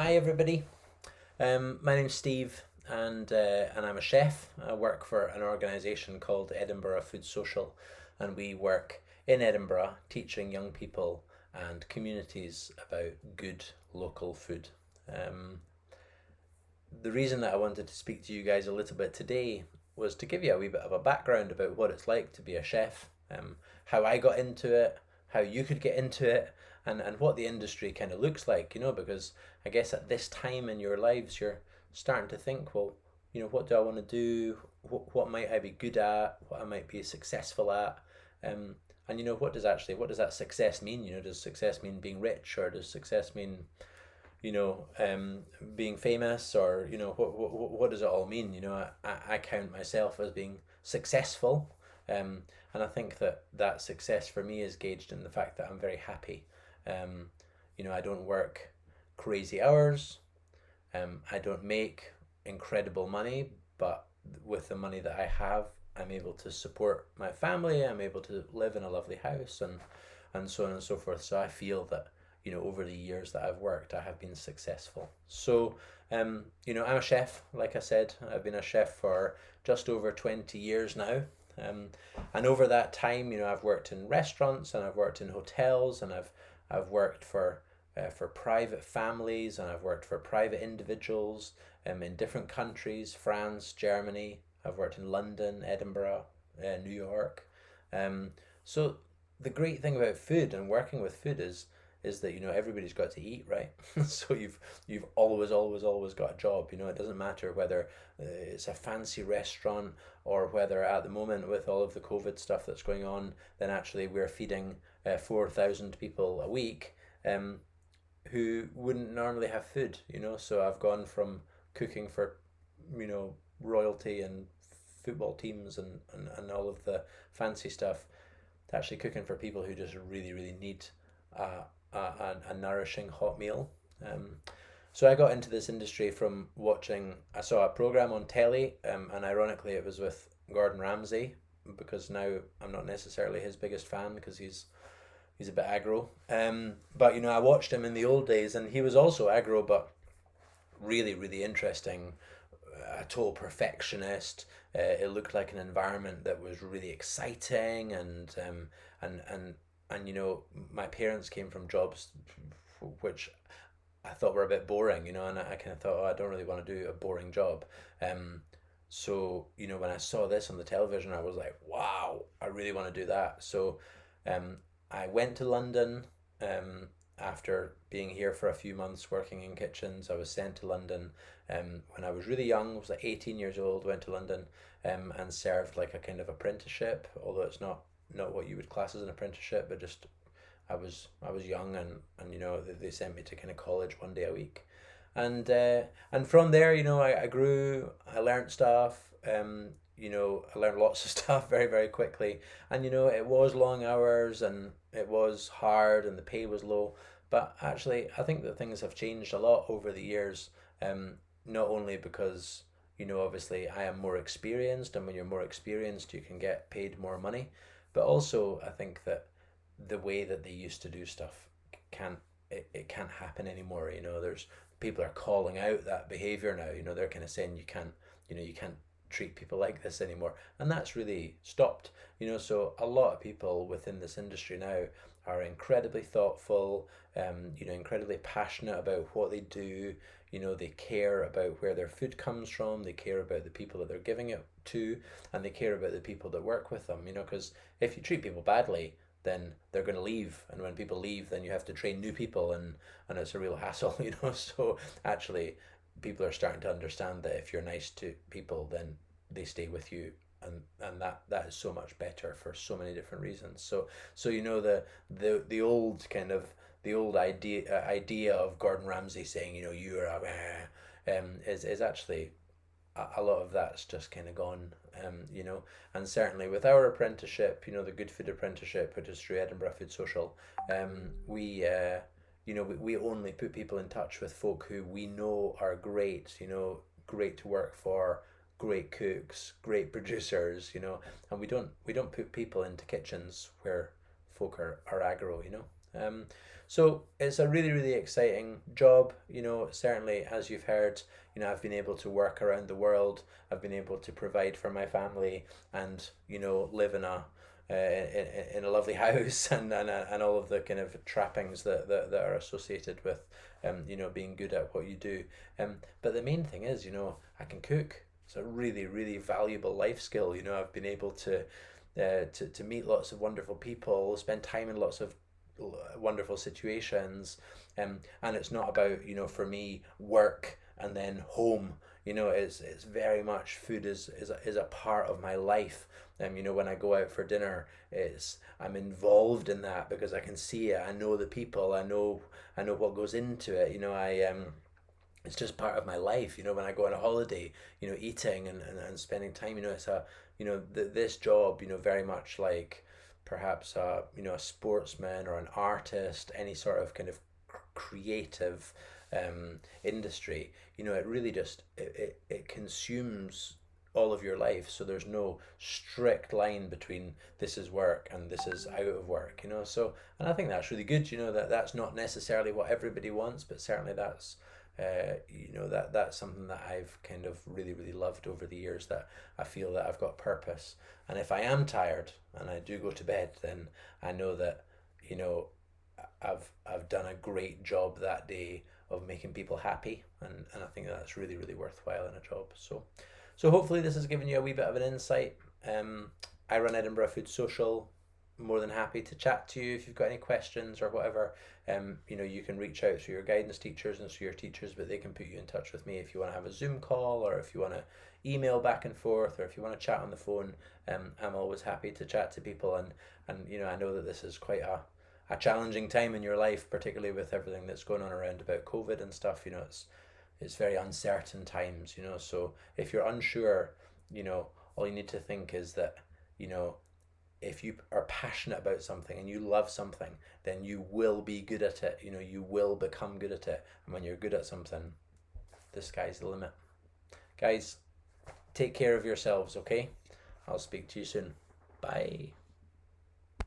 Hi everybody. My name's Steve, and I'm a chef. I work for an organisation called Edinburgh Food Social, and we work in Edinburgh teaching young people and communities about good local food. Um, the reason that I wanted to speak to you guys a little bit today was to give you a wee bit of a background about what it's like to be a chef, how I got into it, how you could get into it, and what the industry kind of looks like, because I guess at this time in your lives, you're starting to think, well, what do I want to do? What might I be good at? What I might be successful at? And what does that success mean? Does success mean being rich, or does success mean you know, um, being famous, or what does it all mean? I count myself as being successful, and I think that success for me is gauged in the fact that I'm very happy. I don't work crazy hours. I don't make incredible money, but with the money that I have, I'm able to support my family. I'm able to live in a lovely house, and so on and so forth. So I feel that over the years that I've worked, I have been successful. So I'm a chef. Like I said, I've been a chef for just over 20 years now. Um, and over that time, I've worked in restaurants, and I've worked in hotels, and I've worked for private families, and I've worked for private individuals in different countries: France, Germany. I've worked in London, Edinburgh, New York. Um, so the great thing about food and working with food is that everybody's got to eat, right? So you've always got a job. It doesn't matter whether it's a fancy restaurant, or whether at the moment, with all of the COVID stuff that's going on, then actually we're feeding 4,000 people a week, um, who wouldn't normally have food. So I've gone from cooking for royalty and football teams, and all of the fancy stuff, to actually cooking for people who just really really need a, a nourishing hot meal. So I got into this industry from watching. I saw a program on telly, and ironically, it was with Gordon Ramsay, because now I'm not necessarily his biggest fan, because he's a bit aggro. But I watched him in the old days, and he was also aggro, but really really interesting. A total perfectionist. It looked like an environment that was really exciting, and and and my parents came from jobs which I thought were a bit boring, and I kind of thought, oh, I don't really want to do a boring job. So when I saw this on the television, I was like, wow, I really want to do that. So um, I went to London. Um, After being here for a few months working in kitchens, I was sent to London when I was really young. I was like 18 years old. Went to London and served like a kind of apprenticeship, although it's not what you would class as an apprenticeship, but just I was young, and they sent me to kind of college one day a week, and from there, I grew. I learned stuff. I learned lots of stuff very very quickly, and it was long hours, and it was hard, and the pay was low. But actually, I think that things have changed a lot over the years. Not only because obviously I am more experienced, and when you're more experienced, you can get paid more money. But also, I think that the way that they used to do stuff can't it can't happen anymore. There's people are calling out that behavior now. They're kind of saying you can't treat people like this anymore, and that's really stopped. So a lot of people within this industry now are incredibly thoughtful, incredibly passionate about what they do. They care about where their food comes from, they care about the people that they're giving it to, and they care about the people that work with them. Because if you treat people badly, then they're going to leave, and when people leave, then you have to train new people, and it's a real hassle. So actually, people are starting to understand that if you're nice to people, then they stay with you, and that is so much better for so many different reasons. So the old kind of the old idea of Gordon Ramsay saying, you're is actually a lot of that's just kind of gone. And certainly with our apprenticeship, the Good Food Apprenticeship, which is through Edinburgh Food Social, we only put people in touch with folk who we know are great, great to work for, great cooks, great producers, and we don't put people into kitchens where folk are aggro. So it's a really, really exciting job. Certainly, as you've heard, I've been able to work around the world. I've been able to provide for my family and, live in a lovely house and all of the kind of trappings that are associated with, being good at what you do. But the main thing is, I can cook. It's a really, really valuable life skill. I've been able to meet lots of wonderful people, spend time in lots of wonderful situations, and it's not about, for me, work and then home. It's very much food is a part of my life. When I go out for dinner, I'm involved in that because I can see it. I know the people. I know what goes into it. It's just part of my life. When I go on a holiday, eating and spending time, it's this job, very much like perhaps a sportsman or an artist, any sort of kind of creative industry. It really just it consumes all of your life, so there's no strict line between this is work and this is out of work. So, and I think that's really good. That's not necessarily what everybody wants, but certainly that's something that I've kind of really, really loved over the years, that I feel that I've got purpose. And if I am tired and I do go to bed, then I know that, you know, I've done a great job that day of making people happy, and I think that's really, really worthwhile in a job. So hopefully this has given you a wee bit of an insight. I run Edinburgh Food Social. More than happy to chat to you if you've got any questions or whatever. You can reach out to your guidance teachers and to your teachers, but they can put you in touch with me if you want to have a Zoom call, or if you want to email back and forth, or if you want to chat on the phone. I'm always happy to chat to people, and I know that this is quite a challenging time in your life, particularly with everything that's going on around about COVID and stuff. It's very uncertain times. So if you're unsure, all you need to think is that, if you are passionate about something and you love something, then you will be good at it. You will become good at it. And when you're good at something, the sky's the limit. Guys, take care of yourselves, okay? I'll speak to you soon. Bye.